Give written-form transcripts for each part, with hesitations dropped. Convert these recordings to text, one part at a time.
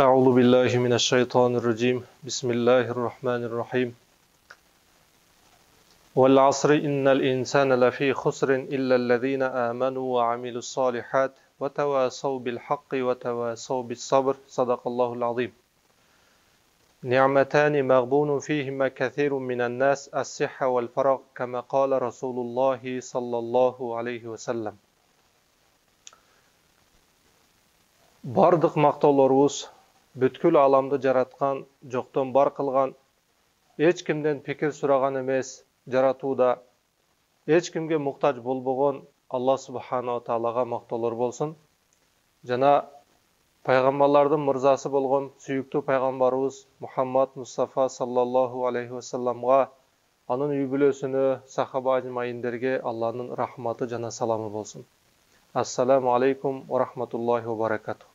أعوذ بالله من الشيطان الرجيم بسم الله الرحمن الرحيم والعصر إن الإنسان لفي خسر إلا الذين آمنوا وعملوا الصالحات وتواصوا بالحق وتواصوا بالصبر صدق الله العظيم نعمتان مغبون فيهما كثير من الناس الصحة والفراغ كما قال رسول الله صلى الله عليه وسلم Бардық мақтауларыбыз бүткіл аламды жаратқан, жоқтан бар қылған, ешкімден пікір сұраған емес, жаратуда, ешкімге мұқтаж болбаған Алла Субхана Таалаға мақтаулар болсын. Жана пайғамбарлардың мырзасы болған сүйікті пайғамбарыбыз Мұхаммад Мұстафа саллаллаху алейхи вассаламға, анын үй бүлесіне, сахаба ажмайиндерге Алланың рахматы жана саламы болсын. Ассаламу алейкум ва рахматуллахи ва баракатух.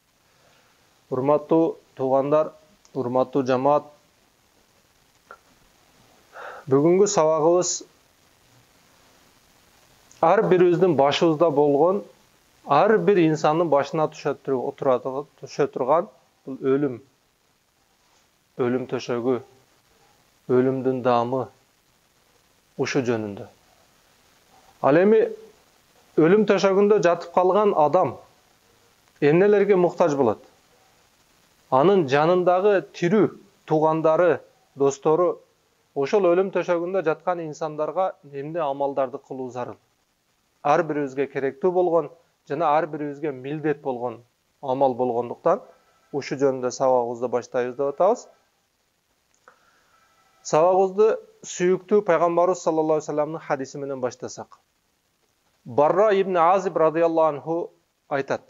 Урматтуу туғандар, урматтуу жамаат. Бүгүнкү сабагыбыз ар бирибиздин башыбызда болгон, ар бир инсандын башына түшө турган бул өлүм. Өлүм төшөгү, өлүмдүн даамы ушу жөнүндө. Ал эми өлүм төшөгүндө жатып калган адам эмнелерге муктаж болот? Анын жанындагы тирүү туугандары, достору ошол өлүм төшөгүндө жаткан инсандарга эмне амалдарды кылуу зарыл? Ар бирибизге керектүү болгон жана ар бирибизге милдет болгон амал болгондуктан ушу жөнүндө сабагыбызды баштайбыз деп атабыз. Сабагыбызды сүйүктүү пайгамбарыбыз саллаллаху алейхи вассаламдын хадиси менен баштасак. Барра ибн Азиб радияллаху анху айтат: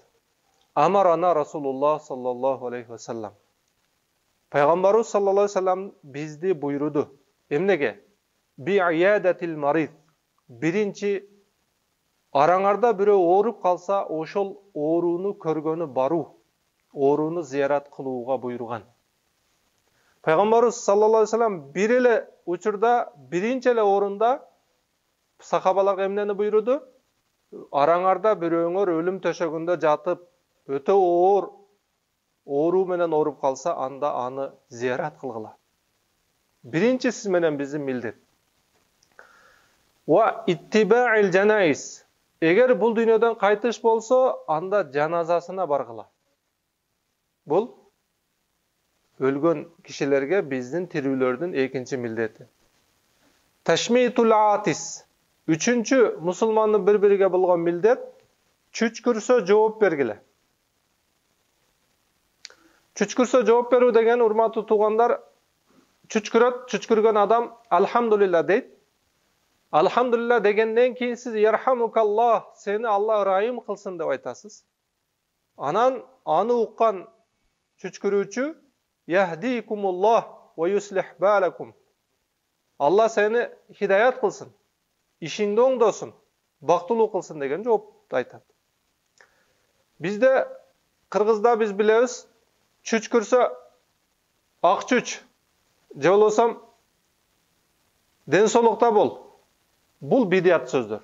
Амарана Расулуллах саллаллаху алейхи вассалам. Пайгамбарыбыз саллаллаху алейхи вассалам бизди буйруду. Эмнеге? Би иядатил марид. Биринчи, араңарда бирөө ооруп калса, ошол ооруну көргөнү баруу, ооруну зиярат кылууга буйруган. Пайгамбарыбыз саллаллаху алейхи вассалам бир эле учурда, биринчи эле орунда сахабаларга эмнени буйруду? Араңарда бирөөңөр өлүм төшөгүндө жатып, өтө оор ооруу менен ооруп калса, анда аны зиярат кылгыла. Биринчи сиз менен биздин милдет. Ва иттибаил жанайз. Эгер бул дүйнөдөн кайтыш болсо, анда жаназасына баргыла. Бул өлгөн кишилерге биздин тирүүлөрдүн экинчи милдети. Ташмитул атис. Үчүнчү мусулмандын бири-бириге болгон милдет чүчкүрсө жооп бергиле. Чүчкүрсө жооп берүү деген, урматтуу туугандар, чүчкүрөт, чүчкүргөн адам алхамдулилла дейт. Алхамдулилла дегенден кийин сиз ярхамукаллах, сени Алла ырайым кылсын деп айтасыз. Анан аны уккан чүчкүрүүчү яхдикумуллах ва юслих балакум. Алла сени хидаят кылсын, ишиңди оңдосун, бактылуу кылсын деген жоопту айтат. Бизде Кыргызда биз билебиз, чүчкүрсө ак чүч, же болбосо ден соолукта бол. Бул бидият сөздөр.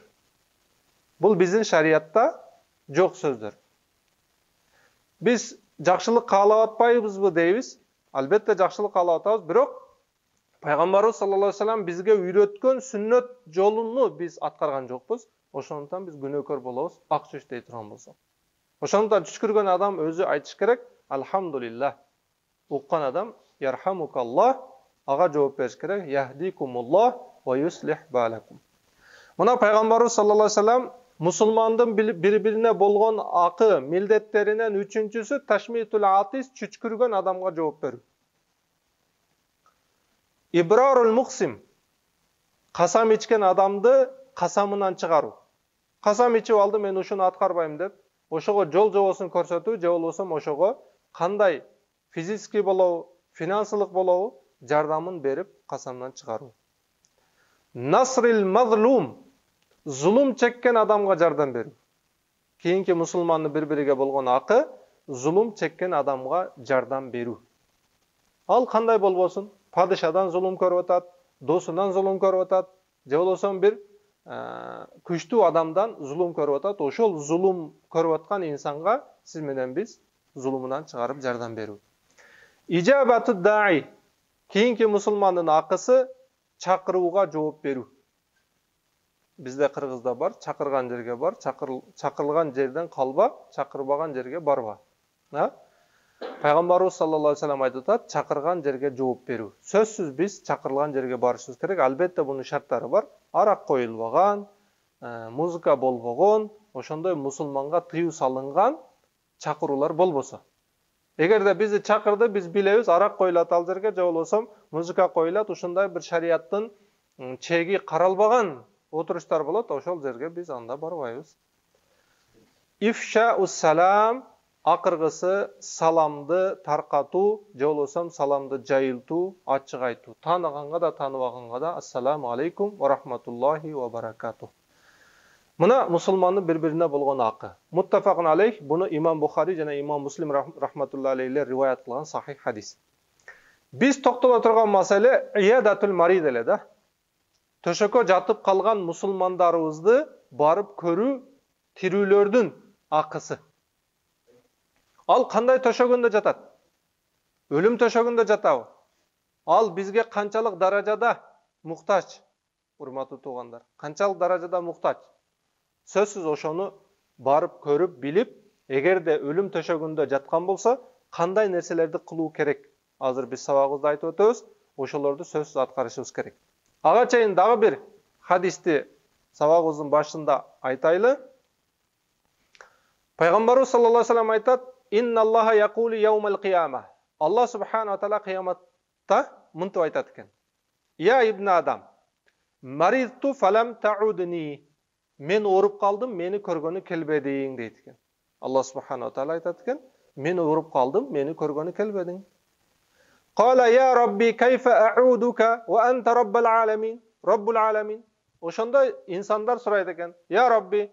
Бул биздин шариятта жок сөздөр. Биз жакшылык каалап атпайбызбы дейбиз? Албетте жакшылык каалап атабыз, бирок Пайгамбарыбыз саллаллаху алейхи вассалам бизге үйрөткөн сүннөт жолуну биз аткарган жокпуз. Ошондуктан биз күнөөкөр болобуз, ак чүч дей турган болсок. Ошондуктан чүчкүргөн адам өзү айтыш керек: Алхамдулилlah. Уккан адам ярхамукаллах, ага жооп бериш керек: яхдикумуллах ва юслих балакум. Мына Пайгамбарыбыз саллаллаху алейхи вассалам мусулмандын бири-бирине болгон акы, милдеттеринен үчүнчүсү ташмитул атис, чүчкүргөн адамга жооп берүү. Ибрарул муксим. Касам ичкен адамды касамынан чыгаруу. Касам ичип алды, мен ушуну аткарбайм деп, ошого жол жобосун көрсөтүү, же болбосо ошого кандай физический болобу, финансылык болобу жардамын берип касамдан чыгаруу. Насрил мазлум. Зулум чеккен адамга жардам берүү. Кийинки мусулмандын бири-бириге болгон акы зулум чеккен адамга жардам берүү. Ал кандай болбосун? Падышадан зулум көрүп атат, досунан зулум көрүп атат, же болбосо бир күчтүү адамдан зулум көрүп атат. Ошол зулум көрүп аткан инсанга сиз менен биз зулумунан чыгарып жардам берүү. ижабату даи. Кейинки мусулмандын акысы чакырууга жооп берүү. Бизде Кыргызда бар, чакырган жерге бар, чакырылган жерден калба, чакырбаган жерге барба. Пайгамбарыбыз саллаллаху алейхи вассалам айтып атат, чакырган жерге жооп берүү. Сөзсүз биз чакырылган жерге барышыбыз керек. Албетте бунун шарттары бар. Арак коюлбаган, музыка болбогон, ошондой мусулманга тыюу салынган чакыруулар болбосо. Эгерде бизди чакырды, биз билебиз, арак коюлат ал жерге, же болбосо музыка коюлат, ушундай бир шариаттын чеги каралбаган отуруштар болот, ошол жерге биз анда барбайбыз. Ифшаус салам, акыргысы саламды таркатуу, же болбосо саламды жайылтуу, ачык айтуу. Тааныганга да, тааныбаганга да ассаламу алейкум ва рахматуллахи ва баракатух. Мына мусулмандын бири-бирине болгон акы. Муттафакун алейх, буну имам Бухари жана имам Муслим рахматуллахи алейхилер риваят кылган сахих хадис. Биз токтоло турган маселе иядатул марид эле да. Төшөккө жатып калган мусулмандарыбызды барып көрүү тирүүлөрдүн акысы. Ал кандай төшөгөндө жатат? Өлүм төшөгөндө жатабы? Ал бизге канчалык даражада муктаж? Урматтуу туугандар, канчалык даражада муктаж? Сөзсүз ошону барып көрүп, билип, эгерде өлүм төшөгөндө жаткан болсо, кандай нерселерди кылуу керек? Азыр биз сабагыбызда айтып өтөбүз, ошолорду сөзсүз аткарышыбыз керек. Ага чейин дагы бир хадисти сабагыбыздын башында айтайлы. Пайгамбарыбыз саллаллаху алейхи вассалам айтат: "Инналлаха якулу яумал кияма." Аллах субхана ва таала кыяматта мынтип айтат экен: "Я ибн Адам, маридту фалам таудни." Мен ооруп калдым, мени көргөнү келбедиң дейт экен. Аллах субхана ва таала айтат экен: "Мен ооруп калдым, мени көргөнү келбедиң." Кала я Rabbi кайфа аудука ва анта раббул аламин. Раббул аламин. Ошондо инсандар сурайт экен: "Я Rabbi,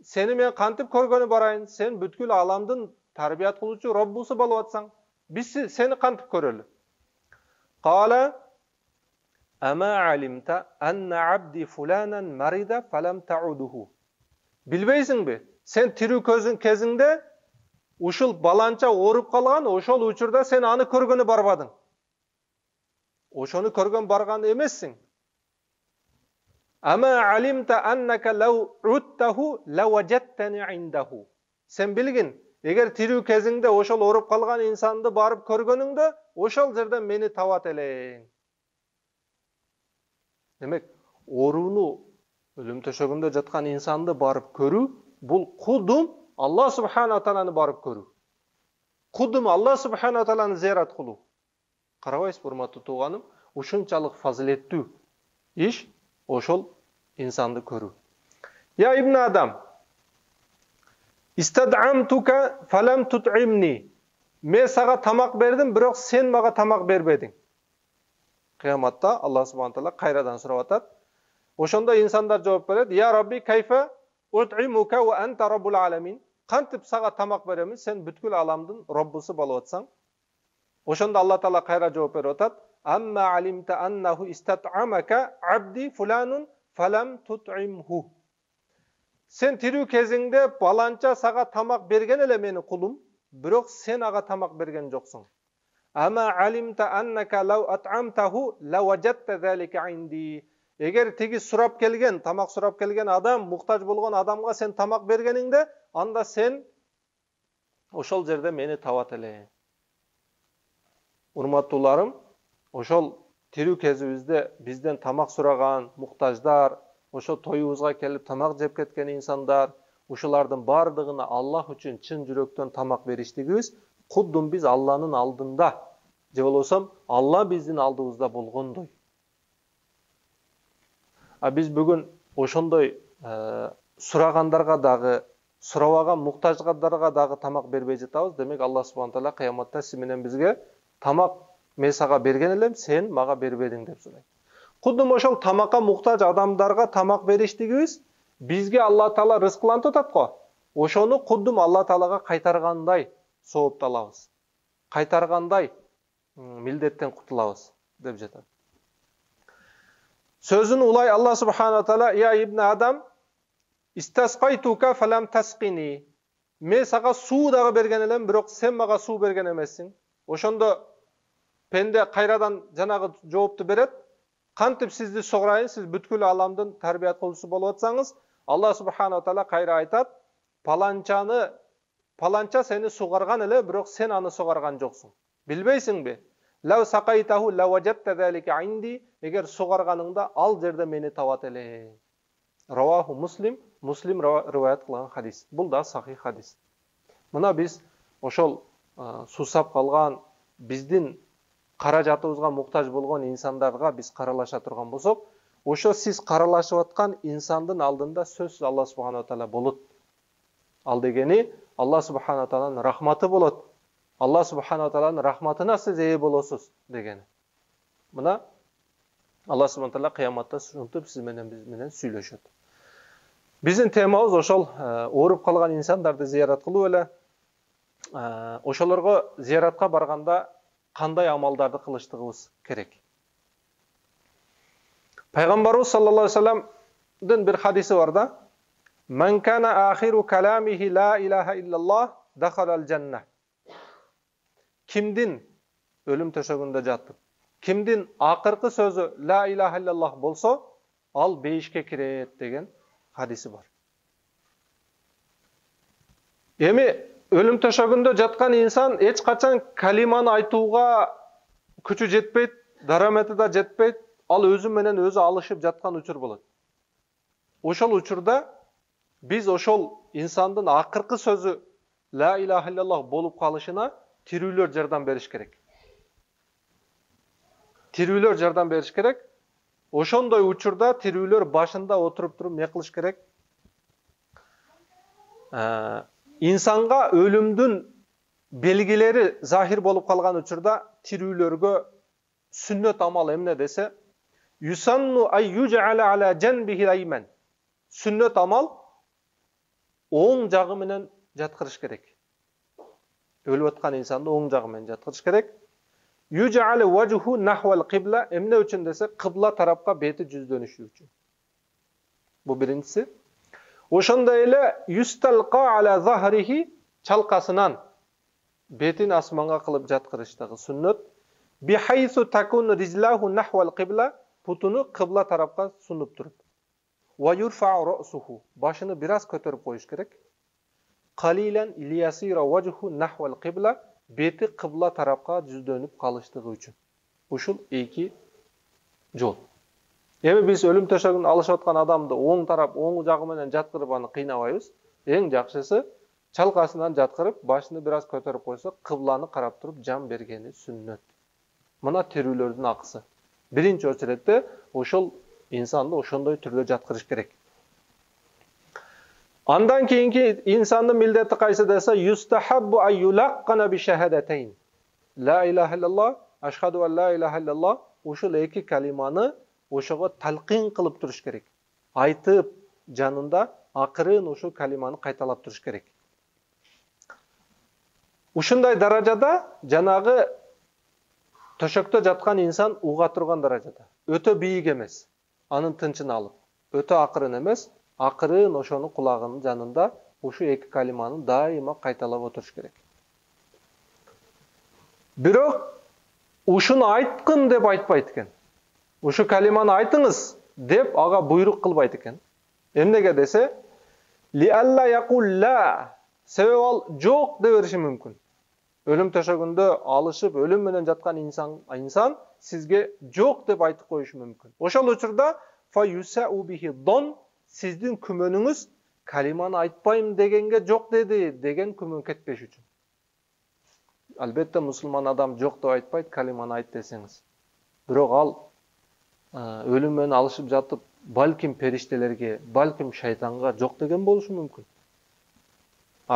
сени мен кантип көргөнү барайын? Сен бүткүл аламдын тарбият кылуучу Роббусу болуп атсаң, биз сени кантип көрөлү?" Кала: "Ама алимта анна абди фуланан марида фалам таудуху." Билбейсиңби? Сен тирүү көзүң кезиңде ушул баланча ооруп калган, ошол учурда сен аны көргөнү барбадың. Ошону көргөн барган эмессиң. Ама алимта аннака лау уттаху лаважаттани индаху. Сен билгин, эгер тирүү кезиңде ошол ооруп калган инсанды барып көргөнүңдө, ошол жерден мени табат элең. Демек, ооруну өлүм төшөгүндө жаткан инсанды барып көрүү, бул кудум Аллах субхана ва тааланы барып көрүү. Кудум Аллах субхана ва тааланы зиярат кылуу. Карабайсыз, урматтуу тууганым, ушунчалык фазилеттүү иш ошол инсанды көрүү. Я ибн Адам, истад'амтука фалам тут'имни. Мен сага тамак бердим, бирок сен мага тамак бербедиң. Кыяматта Аллах субхана ва таала кайрадан сурап атат. Ошондо инсандар жооп берет: "Я Rabbi кайфа ут'имука ва анта раббул аламин." Кантип сага тамак беремин, сен бүткүл аламдын Роббусу болуп атсаң? Ошондо Алла таала кайра жооп берип атат: "Амма алимта аннаху истат'амака абди фуланун фалам тут'имху." Сен тирүү кезиңде баланча сага тамак берген эле мени кулум, бирок сен ага тамак берген жоксуң. Ама алимта аннака лау ат'амтаху лаважатта залика инди. Эгер тиги сурап келген, тамак сурап келген адам, муктаж болгон адамга сен тамак бергениңде, анда сен ошол жерде мени табат эле. Урматтууларым, ошол тирүү кезибизде бизден тамак сураган муктаждар, ошо тоюбузга келип тамак жеп кеткен инсандар, ушулардын бардыгына Аллах үчүн чын жүрөктөн тамак бериштигибиз, кудум биз Алланын алдында, же болбосо Алла биздин алдыбызда болгондой. Биз бүгүн ошондой сурагандарга дагы, сурабаган муктаждарга дагы тамак бербей жатабыз. Демек Аллах субхана таала кыяматта сиз менен бизге тамак мен сага берген элем, сен мага бербедиң деп сурайт. Кудум ошол тамакка муктаж адамдарга тамак бериштигибиз бизге Алла таала рызкылантып атат го. Ошону кудум Алла таалага кайтаргандай соопталабыз. Кайтаргандай милдеттен кутулабыз деп жатат. Sözün ulay Allah subhanahu wa ta'ala: "Ya ibn Adam, istasqaytuka falam tasqini." Men saga suu dagı bergen elem, birok sen maga suu bergen emessin. Ошондо пенде кайрадан жанагы жоопту берет. Кантип сизди согурайын, сиз бүткүл аламдын тарбият кылуучусу болуп атсаңыз, Алла субхана таала кайра айтат, паланча сени сугарган эле, бирок сен аны сугарган жоксуң. Билбейсиңби? Лау сакайтаху лаважатта залика инди, эгер сугарганыңда ал жерде мени табат эле. Раваху Муслим, Муслим риваят кылган хадис. Бул да сахих хадис. Мына биз ошол сусап калган, биздин каражатыбызга муктаж болгон инсандарга биз каралаша турган болсок, ошо сиз каралашып аткан инсандын алдында сөзсүз Алла субхана таала болот. Ал дегени Алла субхана тааланын рахматы болот. Алла субхана тааланын рахматына сиз ээ болосуз дегени. Мына Алла субхана таала кыяматта ушинтип сиз менен биз менен сүйлөшөт. Биздин темабыз ошол ооруп калган инсандарды зиярат кылуу эле. Ошолорго зияратка барганда кандай амалдарды кылыштыгыбыз керек. Пайгамбарыбыз саллаллаху алейхи вассаламдын бир хадиси бар да: "Ман кана ахиру каламихи ла илаха иллаллах дахалал жанна." Кимдин өлүм төшөгүндө жатып, кимдин акыркы сөзү ла илаха иллаллах болсо, ал бейишке кирет деген хадиси бар. Эми өлүм төшөгүндө жаткан инсан эч качан калиманы айтууга күчү жетпейт, дарамети да жетпейт. Ал өзү менен өзү алышып жаткан учур болот. Ошол учурда биз ошол инсандын акыркы сөзү ла илаха иллаллах болуп калышына тирүүлөр жардам бериш керек. Тирүүлөр жардам бериш керек. Ошондой учурда тирүүлөр башында отуруп туруп эмне кылыш керек? Инсанга өлүмдүн белгилери захир болуп калган учурда тирүүлөргө сүннөт амал эмне десе, юсанну ай юж'ала ala janbihi ayman. Сүннөт амал оң жагы менен жаткырыш керек. Өлүп аткан инсанды оң жагы менен жаткырыш керек. Юж'ala wajhu nahwal qibla, эмне үчүн десе, кыбла тарапка бети жүздөнүшү үчүн. Бу биринчиси. Ошондой эле юсталqa ala zahrihi, чалкасынан бетин асманга кылып жаткырыштагы сүннөт. Бихайсу такуну ризлаху нахвал qibla, путуну кыбла тарапка сунуп туруп. Ва юрфa'u ra'suhu, башыны бираз көтөрүп коюш керек. Qalиlan liyasira wajhu nahwal qibla, бети кыбла тарапка жүздөнүп калыштыгы үчүн. Ушул эки жол. Эми биз өлүм төшөгүн алышып аткан адамды оң тарап, оң жагы менен жаткырып аны кыйнабайбыз. Эң жакшысы чалкасынан жаткырып, башыны бираз көтөрүп койсо, кыбланы карап туруп жан бергени сүннөт. Мына тирүүлөрдүн акысы. Биринчи очеретте ошол инсанды ошондой түрдө жаткырыш керек. Андан кийинки инсандын милдети кайсы десе, юстахаббу ай юлаққана би шахадатайн. Ла илаха иллаллах, ашхаду ан ла илаха иллаллах. Ошол эки калиманы ошого талкин кылып туруш керек. Айтып жанында акырын ошол калиманы кайталап туруш керек. Ушундай даражада жанагы төшөктө жаткан инсан уга турган даражада. Өтө бийик эмес. Анын тынчын алып. Өтө акырын эмес, акырын ошонун кулагынын жанында ушу эки калиманы дайыма кайталап отуруш керек. Бирок ушуну айткын деп айтпайт экен. Ушу калиманы айтыңыз деп ага буйрук кылбайт экен. Эмнеге десе, ли алла якул ла, себеби ал жок деп бериши мүмкүн. Өлүм төшөгүндө алышып, өлүм менен жаткан инсан сизге жок деп айтып коюшу мүмкүн. Ошол учурда фа юсау бихи дон, сиздин күмөнүңүз калиманы айтпайм дегенге жок деди деген күмөн кетпеш үчүн. Албетте мусулман адам жок деп айтпайт, калиманы айт десеңиз. Бирок ал өлүм менен алышып жатып, балким периштелерге, балким шайтанга жок деген болушу мүмкүн.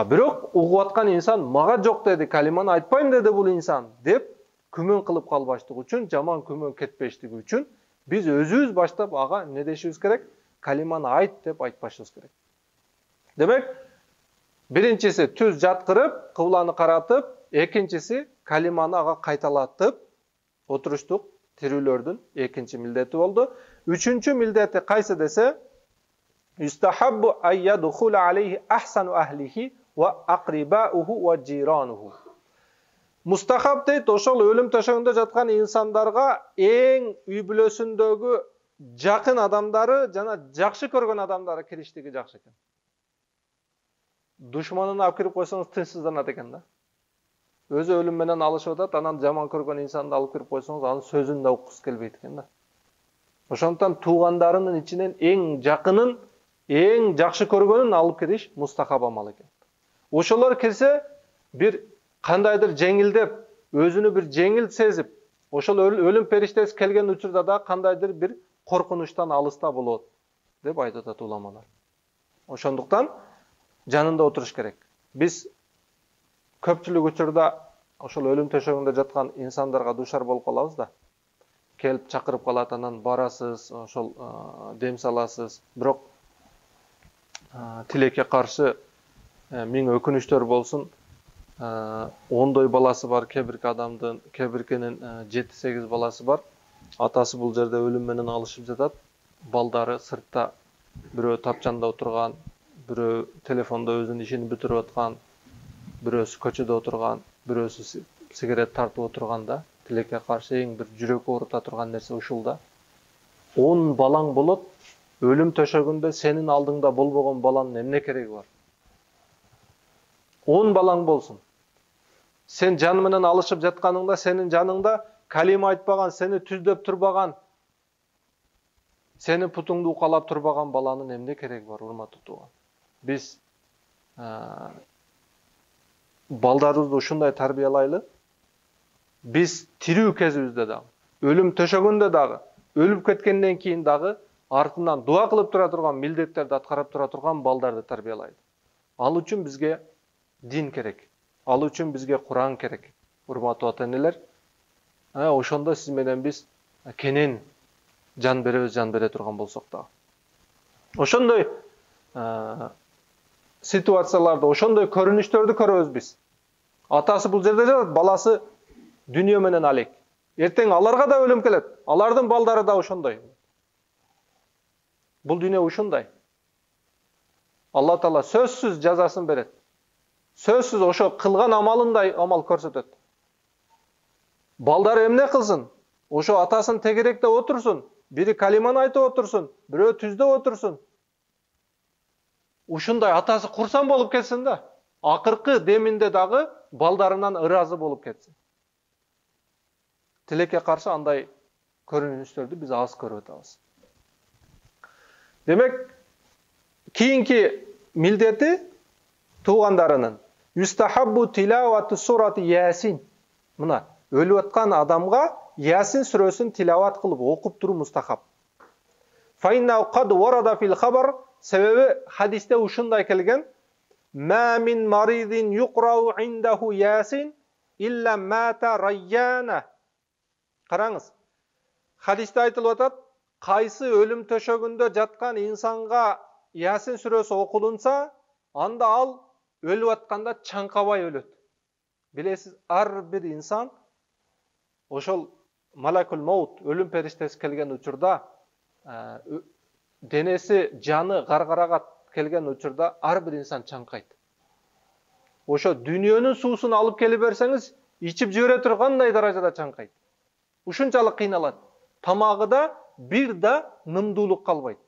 Бирок угуп аткан инсан мага жок деди, калиманы айтпайм деди бул инсан деп күмөн кылып калбаштыгы үчүн, жаман күмөн кетпештиги үчүн биз өзүбүз баштап ага не дешибиз керек? Калиманы айт деп айтпашыбыз керек. Демек, биринчиси түз жаткырып, кыбланы каратып, экинчиси калиманы ага кайталатып отуруштук тирүүлөрдүн экинчи милдети болду. Үчүнчү милдети кайсы десе, юстахаббу айядхула алейхи ахсану ахлихи ва акрибауху ва жирануху. Mustahab дейт, ошол өлүм төшөгүндө жаткан инсандарга эң үй бүлөсүндөгү жакын адамдары жана жакшы көргөн адамдары кириштиги жакшы экен. Душманын алып кирип койсоңуз тынчсызданат экен да. Өзү өлүм менен алышып атат, анан жаман көргөн инсанды алып кирип койсоңуз, анын сөзүн да уккусу келбейт экен да. Ошондуктан туугандарынын ичинен эң жакынын, эң жакшы көргөнүн алып кириш мустахаб амал экен. Ошолор кирсе, бир кандайдыр жеңилдеп, өзүнү бир жеңил сезип, ошол өлүм периштеси келген учурда да кандайдыр бир коркунучтан алыста болот деп айтып атат уламалар. Ошондуктан жанында отуруш керек. Биз көпчүлүк учурда ошол өлүм төшөгүндө жаткан инсандарга душар болуп калабыз да. Келип чакырып калат, анан барасыз, ошол дем саласыз. Бирок тилекке каршы миң өкүнүчтөр болсун, ондой баласы бар, кебирки адамдын, кебиркинин 7-8 баласы бар. Атасы бул жерде өлүм менен алышып жатат. Балдары сыртта, бирөө тапчанда отурган, бирөө телефондо өзүнүн ишин бүтүрүп аткан, бирөөсү көчөдө отурган, бирөөсү сигарет тартып отурган да. Тилекке каршы эң бир жүрөк оорута турган нерсе ушул да. 10 балаң болот, өлүм төшөгүндө сенин алдыңда болбогон баланын эмне кереги бар? 10 балаң болсун. Сен жан менен алышып жатканыңда, сенин жаныңда калима айтпаган, сени түздөп турбаган, сени путуңду укалап турбаган баланын эмне кереги бар, урматтуу тууган? Биз балдарыбызды ушундай тарбиялайлы. Биз тирүү кезибизде дагы, өлүм төшөгөндө дагы, өлүп кеткенден кийин дагы артынан дуа кылып тура турган, милдеттерди аткарып тура турган балдарды тарбиялайлы. Ал үчүн бизге дин керек. Ал үчүн бизге Куран керек. Урматтуу ата-энелер, ошондо сиз менен биз кенен жан бере турган болсок да. Ошондой ситуацияларды, ошондой көрүнүштөрдү көрөбүз биз. Атасы бул жерде жатат, баласы дүнүйө менен алек. Эртең аларга да өлүм келет. Алардын балдары да ошондой. Бул дүнүйө ушундай. Алла Таала сөзсүз жазасын берет. Сөзсүз ошо кылган амалындай амал көрсөтөт. Балдары эмне кылсын? Ошо атасын тегеректе отурсун, бири калиманы айтып отурсун, бирөө түздө отурсун. Ушундай атасы курсан болуп кетсин да. Акыркы деминде дагы балдарынан ыраазы болуп кетсин. Тилекке каршы андай көрүнүштөрдү биз аз көрүп атабыз. Демек, кийинки милдети туугандарынын юстахаббу тилавату сурати Ясин. Мына, өлүп аткан адамга Ясин сүрөсүн тилават кылып окуп туруу мустахаб. Фа иннау кад варада фил хабар, себеби хадисте ушундай келген: ма мин маридин юqra'u инdahu Ясин илля мата райяна. Караңыз. Хадисте айтылып атат, кайсы өлүм төшөгүндө жаткан инсанга Ясин сүрөсү окулунса, анда ал өлүп атканда чаңкабай өлөт. Билесиз, ар бир инсан ошол малакул маут, өлүм периштеси келген учурда, денеси, жаны гаргарага келген учурда ар бир инсан чаңкайт. Ошо дүнүйөнүн суусун алып келип берсеңиз, ичип жибере тургандай даражада чаңкайт. Ушунчалык кыйналат. Тамагыда бир да нымдуулук калбайт.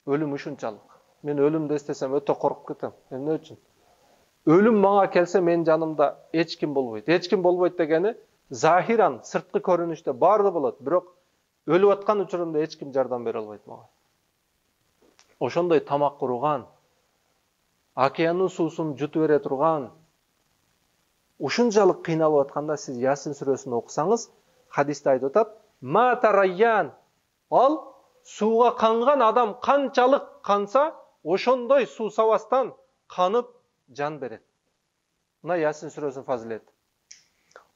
Өлүм ушунчалык. Мен өлүмдү эстесем өтө коркуп кетем. Эмне үчүн? Өлүм мага келсе, мен жанымда эч ким болбойт. Эч ким болбойт дегени захиран, сырткы көрүнүштө баарды болот, бирок өлүп аткан учурумда эч ким жардам бере албайт мага. Ошондой тамак куруган, океандын суусун жутуп бере турган, ушунчалык кыйналып атканда сиз Ясин сүрөсүн окусаңыз, хадисте айтып атат, ма тарайян, ал сууга канган адам канчалык канса, ошондой суу сабастан канып жан берет. Мына Ясин сүрөсүнүн фазилети.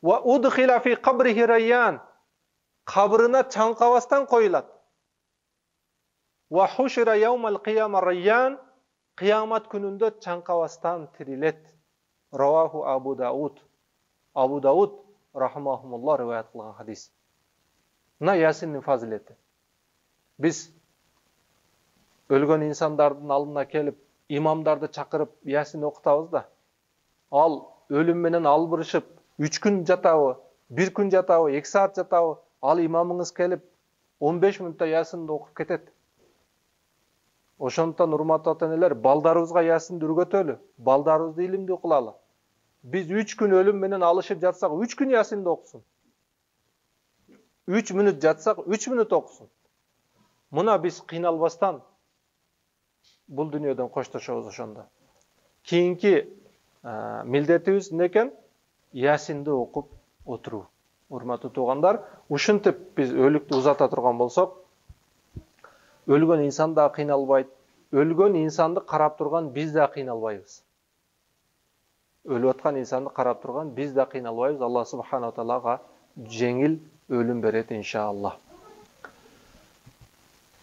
Ва удхила фи кабрихи райян, кабрына чаңкабастан коюлат. Ва хушира яумал кияма райян, кыямат күнүндө чаңкабастан тирилет. Раваху Абу Дауд. Абу Дауд рахмахумуллах риваят кылган хадис. Мына Ясиндин фазилети. Биз өлгөн инсандардын алдына келип, имамдарды чакырып Ясин окутабыз да. Ал өлüm менен албырышып, 3 күн жатабы, 1 күн жатабы, 2 саат жатабы, ал имамыңыз келип 15 мүнөттө ясинди окуп кетет. Ошондуктан урматтуу ата-энелер, балдарыбызга ясинди үргөтөлү, балдарыбызды илимдүү кылалы. Biz 3 gün ölüm менен alışıp jatsak, 3 gün Yasin'de okusun. 3 minut jatsak, 3 minut okusun. Muna biz kıynalbastan bul dünyadan koştoşobuz ошондо. Kийинки милдетибиz некен? Yasin'de okup oturуу. Урматтуу туугандар, ушинтип biz өлүктү узата турган болсок, өлгөн инсан да кыйналбайт, өлгөн инсанды карап турган biz да кыйналбайбыз. Ölüp atkan insanı karap turgan biz de kıyналбайбыз. Allah subhanahu ta'alaga жеңил ölüm beret inşallah.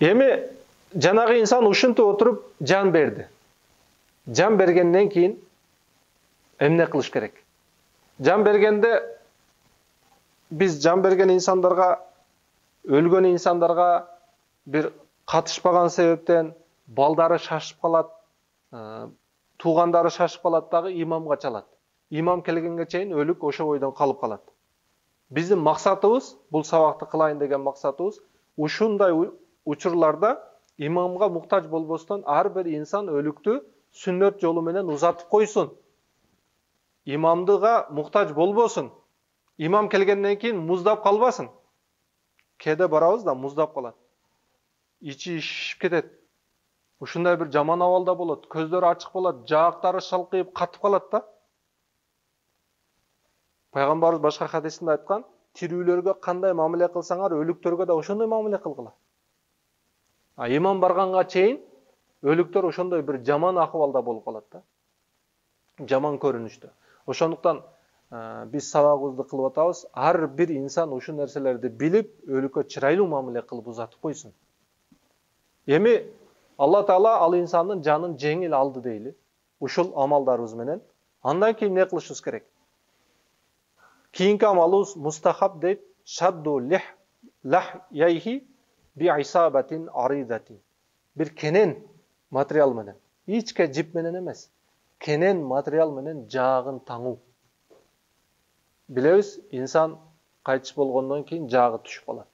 Эми жанагы insan ушинтип oturup can berdi. Can bергенден кийин эмне кылыш керек? Can bергенде biz can bergen insanдарга, ölgөн insanдарга bir катышпаган себептен балдары шашып калат, туғандары шашып калат дагы имамга чалат. Имам келгенге чейин өлүк ошо бойдон калып калат. Биздин максатыбыз, бул сабакты кылайын деген максатыбыз, ушундай учурларда имамга муктаж болбостон ар бир инсан өлүктү сүннөт жолу менен узатып койсун. Имамдыга муктаж болбосун. Имам келгенден кийин муздап калбасын. Кээде барабыз да муздап калат. Ичи шишип кетет. Ушундай bir жаман абалда болот, көздөрү ачык болот, жаактары шалкыйып катып калат да. Пайгамбарыбыз башка хадисинде айткан, тирүүлөргө кандай мамиле кылсаңар, өлүктөргө да ошондой мамиле кылгыла. Имам барганга чейин өлүктөр ошондой bir жаман акыбалда болуп калат да. Жаман көрүнүштө. Ошондуктан биз сабагыбызды кылып атабыз, ар бир инсан ушул нерселерди билип, өлүккө чырайлуу мамиле кылып узатып койсун. Эми Allah Taala al insanın canın жеңил aldı deyli. Ушул амалдарыбыз менен. Андан кийин не кылышыбыз керек? Кийинки амалыбыз мустахаб дейт, шадду лахяйхи би исабатин аридатин. Bir kenen материал менен. Ичке жип менен эмес. Kenen материал менен жаагын таңуу. Билебиз, инсан кайтыш болгондон кийин жаагы түшүп калат.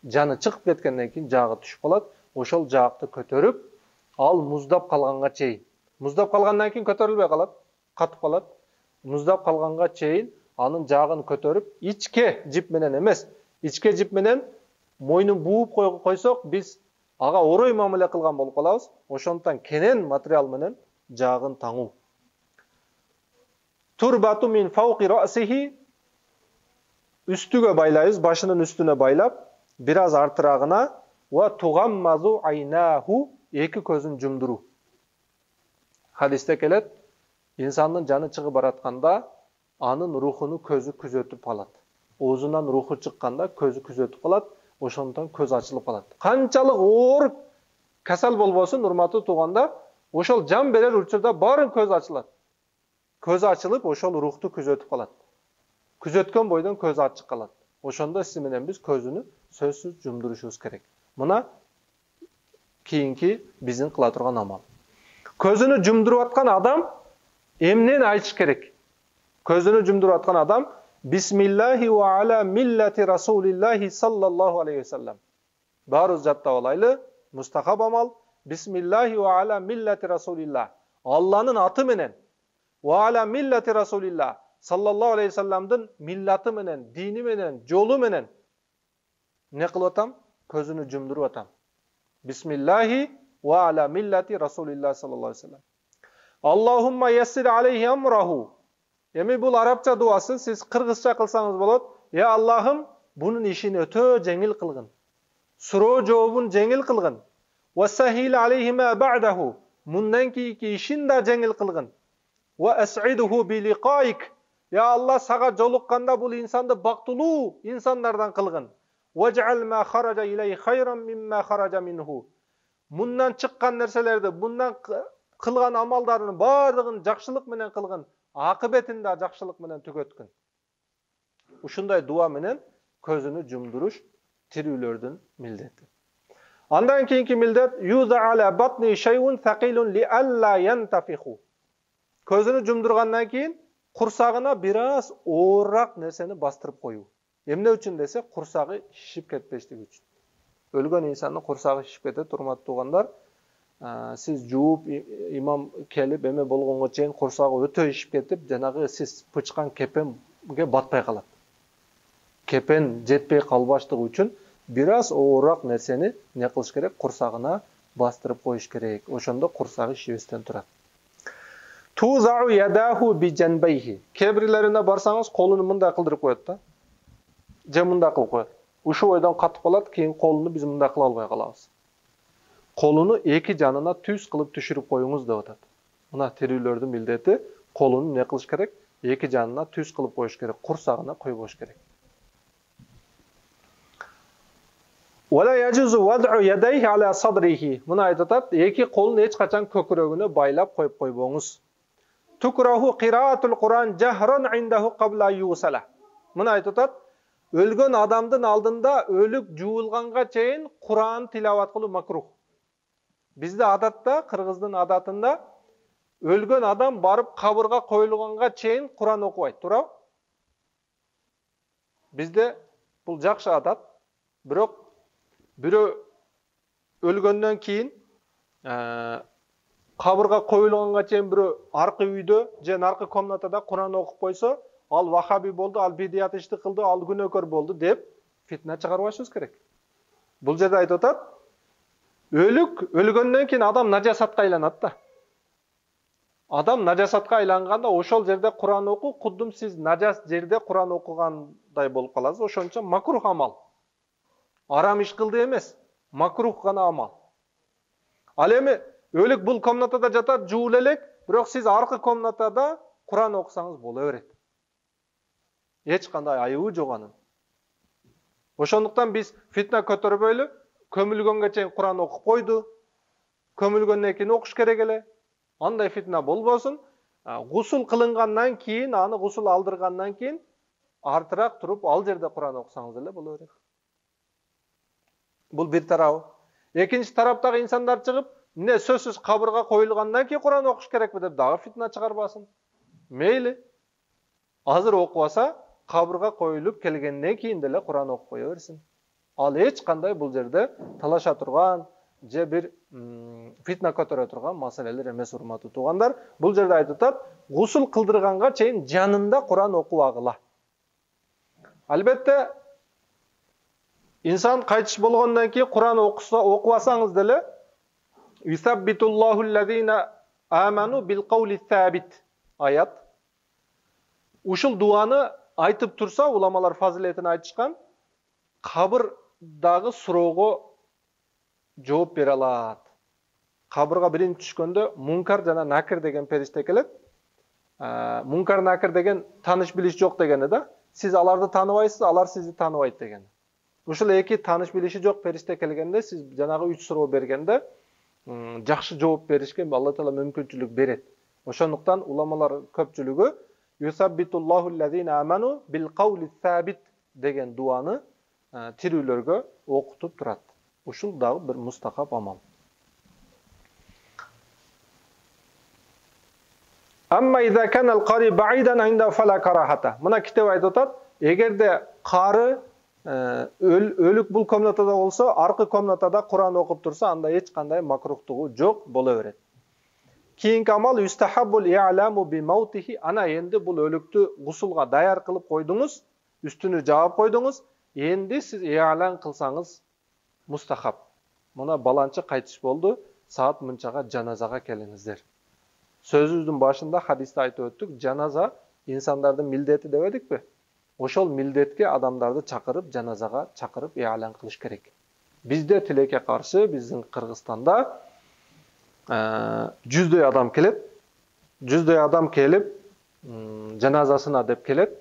Жаны чыгып кеткенден кийин жаагы түшүп калат. Ошол жаакты көтөрүп, ал муздап калганга чейин. Муздап калгандан кийин көтөрүлбөй калат, катып калат. Муздап калганга чейин анын жаагын көтөрүп, ичке жип менен эмес, ичке жип менен мойнун бууп койсок, биз ага орой мамиле кылган болуп калабыз. Ошондуктан кенен материал менен жаагын таңуу. Турбату мин фауqi расихи, үстүгө байлайбыз, башынын үстүнө байлап, бир аз артырагына Wa tugammazu aynahu, эки көзүн жумдуруу. Хадисте келет, инсандын жаны чыгып баратканда анын рухуну көзү күзөтүп калат. Оозунан руху чыкканда көзү күзөтүп калат, ошондон көз ачылып калат. Канчалык оор касал болбосун, урматтуу туугандар, ошол жан берер учурда баарын көз ачылат. Көз ачылып, ошол рухту күзөтүп калат. Күзөткөн бойдон көз ачык калат. Ошондо сиз менен биз көзүнү сөзсүз жумдурушубуз керек. Мына кийинки биздин кыла турган амал. Көзүнү жумдуруп аткан адам эмнени айтыш керек? Көзүнү жумдуруп аткан адам Бисмиллахи ва аля миллати Расулиллахи саллаллаху алейхи ва саллям. Баарыбыз жаттап алайлы. Мустахаб амал. Бисмиллахи ва аля миллати Расулиллах. Алланын аты менен. Ва аля миллати Расулиллах. Саллаллаху алейхи ва салламдын миллаты менен, дини менен, жолу менен. Не кылып атам? Көзүнү жумдуруп атам. Бисмиллахи ва аля миллати Расулиллах саллаллаху алейхи ва саллям. Аллахумма яссир алейхи амраху. Эми бул арабча дуасы, сиз кыргызча кылсаңыз болот. Я Аллахым, бунун ишин өтө жеңил кылгын. Суроо жообун жеңил кылгын. Ва сахил алейхи ма ба'даху. Мундан кийинки ишин да жеңил кылгын. Ва ас'идуху би лиqaik. Я Аллах, сага жолукканда бул инсанды бактылуу инсандардан кылгын. Вадж'ал ма хаража илей хайран мимма хаража минху. Мундан чыккан нерселерди, мундан кылган амалдарын бардыгын жакшылык менен кылгын. Акыбетин да жакшылык менен түгөткүн. Ушундай дуа менен көзүнү жумдуруш тирүүлөрдүн милдети. Андан кийинки милдет юза аля батни шайун сакилун ли алла янтафиху. Көзүнү жумдургандан кийин Курсагына бир аз оорураак нерсени бастырып коюу. Эмне үчүн десе, курсагы шишип кетпештиги үчүн. Өлгөн инсандын курсагы шишип кетет, урматтуу туугандар. Сиз жууп, имам келип, эме болгонго чейин курсагы өтө шишип кетип, жанагы сиз пычкан кепенге батпай калат. Кепен жетпей калбаштыгы үчүн бир аз оорураак нерсени не кылыш керек? Курсагына бастырып коюш керек. Ошондо курсагы шишпестен турат. Тузау ядаху би жанбайхи. Кебирлерине барсаңыз, колуну мындай кылдырып коет да. Же мындай кылып коет. Ушул ойдон катып калат, кийин колуну биз мындай кыла албай калабыз. Колуну эки жанына түз кылып түшүрүп коюңуз деп атат. Мына тирүүлөрдүн милдети колуну не кылыш керек? Эки жанына түз кылып коюш керек, курсагына койбош керек. Вала яжузу вад'у ядайхи аля садрихи. Мына айтат, эки колун эч качан көкүрөгүнө байлап коюп койбоңуз. Тукраху кираатул Куран жахран индаху кабла юсала. Мына айтат, өлгөн адамдын алдында өлүк жуулганга чейин Куран тилават кылуу макрух. Бизде адатта, кыргыздын адатында өлгөн адам барып кабырга коюлганга чейин Куран окубайт, туурабы? Бизде бул жакшы адат, бирок бирөө өлгөндөн кийин кабырга коюлганга чейин бирөө аркы үйдө же наркы комнатада Куран окуп койсо, ал вахаби болду, ал бидият ишти кылды, ал күнөөкөр болду деп фитна чыгарбашыбыз керек. Бул жерде айтып атат, өлүк өлгөндөн кийин адам нажасатка айланат да. Адам нажасатка айланганда ошол жерде Куран окуу, кудум сиз нажас жерде Куран окугандай болуп каласыз. Ошончо макрух амал. Арам иш кылды эмес, макрух гана амал. Ал эми өлүк бул комнатада жатат, жуул элек, бирок сиз аркы комнатада Куран окусаңыз боло берет. Эч кандай айыбы жок анын. Ошондуктан биз фитна көтөрбөйлү, көмүлгөнгө чейин Куран окуп койду. Көмүлгөндөн кийин окуш керек эле. Андай фитна болбосун. Гусул кылынгандан кийин, аны гусул алдыргандан кийин артыраак туруп, ал жерде Куран окусаңыз эле боло берет. Бул бир тарабы. Экинчи тараптагы инсандар чыгып, эмне сөзсүз кабырга коюлгандан кийин Куран окуш керекпи деп дагы фитна чыгарбасын. Мейли. Азыр окубаса, кабырга коюлуп келгенден кийин деле Куран окуп кое берсин. Ал эч кандай бул жерде талаша турган же бир фитна көтөрө турган маселелер эмес, урматтуу туугандар. Бул жерде айтып атат, гусул кылдырганга чейин жанында Куран окубагыла. Албетте инсан кайтыш болгондон кийин Куран окубасаңыз деле Юсаббитуллаху аллазина аману бил каули сабит аят. Ушул дуаны айтып турса, уламалар фазилетин айтышкан, кабырдагы суроого жооп бере алат. Кабырга биринчи түшкөндө Мункар жана Накир деген периште келет. Мункар Накир деген таныш билиш жок дегени да. Сиз аларды тааныбайсыз, алар сизди тааныбайт дегени. Ушул эки таныш билиши жок периште келгенде, сиз жанагы 3 суроо бергенде жакшы жооп беришке Алла Таала мүмкүнчүлүк берет. Ошондуктан уламалар көпчүлүгү Юсаббитуллаху аллазина аману бил каули сабит деген дуаны тирүүлөргө окутуп турат. Ушул дагы бир мустахаб амал. Амма иза кана ал-кари баидан инда фала карахата. Мына китеп айтып атат, эгерде кары өлүк бул комнатада болсо, аркы комнатада Куран окуп турса, анда эч кандай макрухтугу жок боло берет. Кийинки амал юстахаббул и'ламу би маутихи. Ана энди бул өлүктү гусулга даяр кылып койдуңуз, үстүнү жаап койдуңуз, энди сиз и'лан кылсаңыз мустахаб. Мына баланчы кайтыш болду, саат мынчага жаназага келиңиздер. Сөзүбүздүн башында хадисте айтып өттүк, жаназа инсандардын милдети деп эдикпи? Ошол милдетке адамдарды чакырып, жаназага чакырып и'лан кылыш керек. Бизде тилекке каршы, биздин Кыргызстанда 100дөй адам келет. 100дөй адам келип, жаназасына деп келет.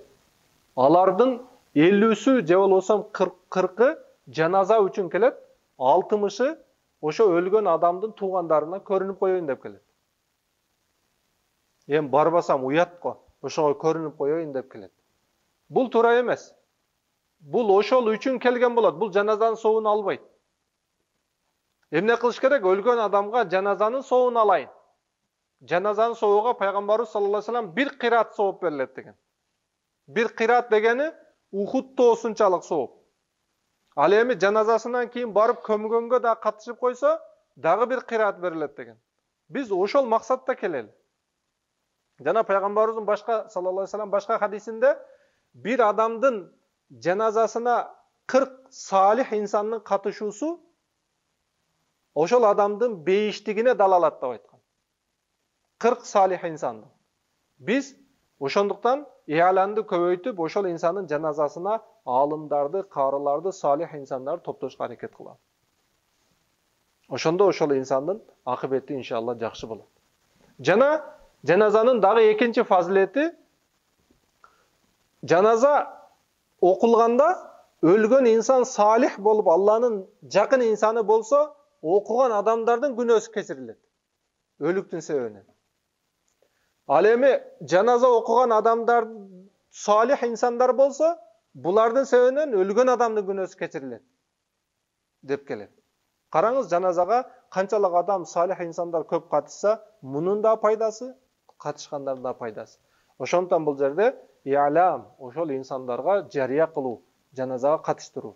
Алардын 50-сү же болбосо 40-ы жаназа үчүн келет. 60-ы ошо өлгөн адамдын туугандарына көрүнүп коеюн деп келет. Эми барбасам уят го, ошого көрүнүп коеюн деп келет. Бул туура эмес. Бул ошол үчүн келген болот. Бул жаназанын соовун албайт. Эмне кылыш керек? Өлгөн адамга жаназанын соовун алайын. janazanын соғуға пайғамбарыбыз саллаллаху алейхи вассалам bir қират соғып беріледі деген. Bir қират дегені Ухуд тоосунчалык соғып. Ал эми жаназасынан кейін барып көмгөнгө да катышып койсо, дагы bir қират берилет деген. Biz ошол максатта келели. Жана пайгамбарыбыздын башка саллаллаху алейхи вассалам башка хадисинде bir адамдын жаназасына 40 салих инсандын катышуусу ошол адамдын бейиштигине далалат деп айткан. 40 салих инсандын. Biz ошондуктан ыяланды көбөйтүп, ошол инсандын жаназасына алымдарды, карыларды, салих инсандарды топтошко аракет кылабыз. Ошондо ошол инсандын акыбети иншалла жакшы болот. Жана жаназанын дагы экинчи фазилети, жаназа окулганда өлгөн инсан салих болуп, Алланын жакын инсаны болсо, окуган адамдардын күнөөсү кечирилет. Өлүктүн себебинен. Ал эми жаназа окуган адамдар салих инсандар болсо, булардын себебинен өлгөн адамдын күнөөсү кечирилет деп келет. Караңыз, жаназага канчалык адам салих инсандар көп катышса, мунун да пайдасы, катышкандардын да пайдасы. Ошондон бул жерде иалам, ошол инсандарга жарыя кылуу, жаназага катыштыруу.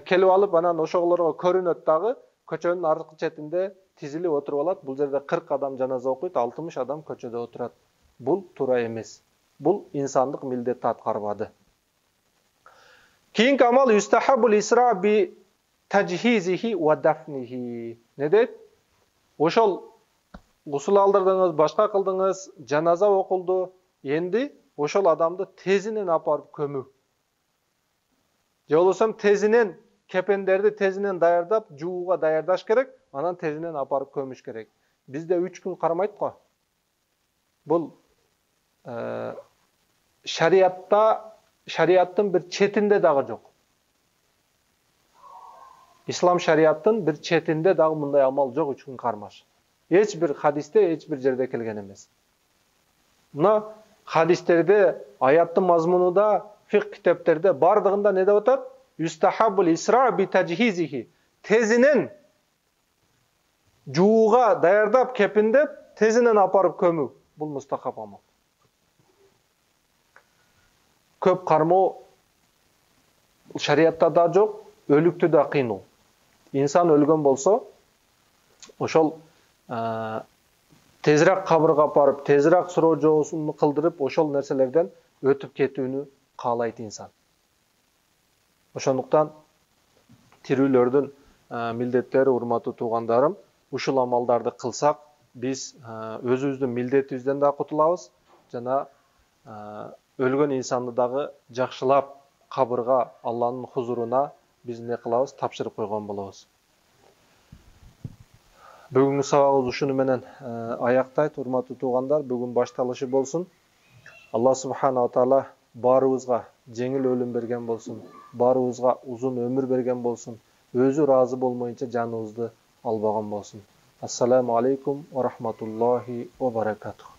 Келип алып, анан ошолорго көрүнөт дагы, көчөнүн аркы четинде тизилип отуруп алат. Бул жерде 40 адам жаназа окуйт, 60 адам көчөдө отурат. Бул туура эмес. Бул инсандык милдетти аткарбады. Кийинки амал юстахабул исра би tajhizihi wa dafnihi. Ne deyt? Ошол гусул алдырдыңыз, башка кылдыңыз, жаназа окулду. Энди ошол адамды тезинен апарып көмүү. Же болбосо тезинен кепендерди тезинен даярдап, жууга даярдаш керек, анан тезинен апарып көмүш керек. Бизде 3 күн кармайт го. Бул шарияттын бир четинде дагы жок. İslam şariattın bir çetinde dağ mınday amal жоқ 3 gün karmaş. Hiç bir hadiste, hiç bir yerde kelgen emes. Buna hadislerde, ayattın mazmunu da, fiqh kitaplarda bardığında ne de otar? Yustahabul isra bi tajhizihi. Tezinin juuga dayardap kepindep, tezinen aparıp kömü. Bul mustahab amal. Köp karma şariatta da жоқ, ölüktü da kıyın. İnsan ölgөн bolso, ошол tezrak kabırga aparıp, tezrak суроо жоосун кылдырып, ошол нерселерден өтүп кетүүнү каалайт инсан. Ошондуктан тирүүлөрдүн милдеттери, урматтуу туугандарым, ушул амалдарды кылсак, биз өзүбүздүн милдетибизден да кутулабыз, жана өлгөн инсанды дагы жакшылап кабырга, Алланын хузуруна biz ne kılavuz? Tapşırıp koygan bolabız. Bugünkü sabagыбыз ушуну менен аяктайт, урматтуу туугандар. Бүгүн башталышы болсун. Алла субханала таала барыбызга жеңил өлүм берген болсун, барыбызга узун өмүр берген болсун, өзү ыраазы болмоюнча жаныбызды албаган болсун. Ассаламу алейкум ва рахматуллахи ва баракатух.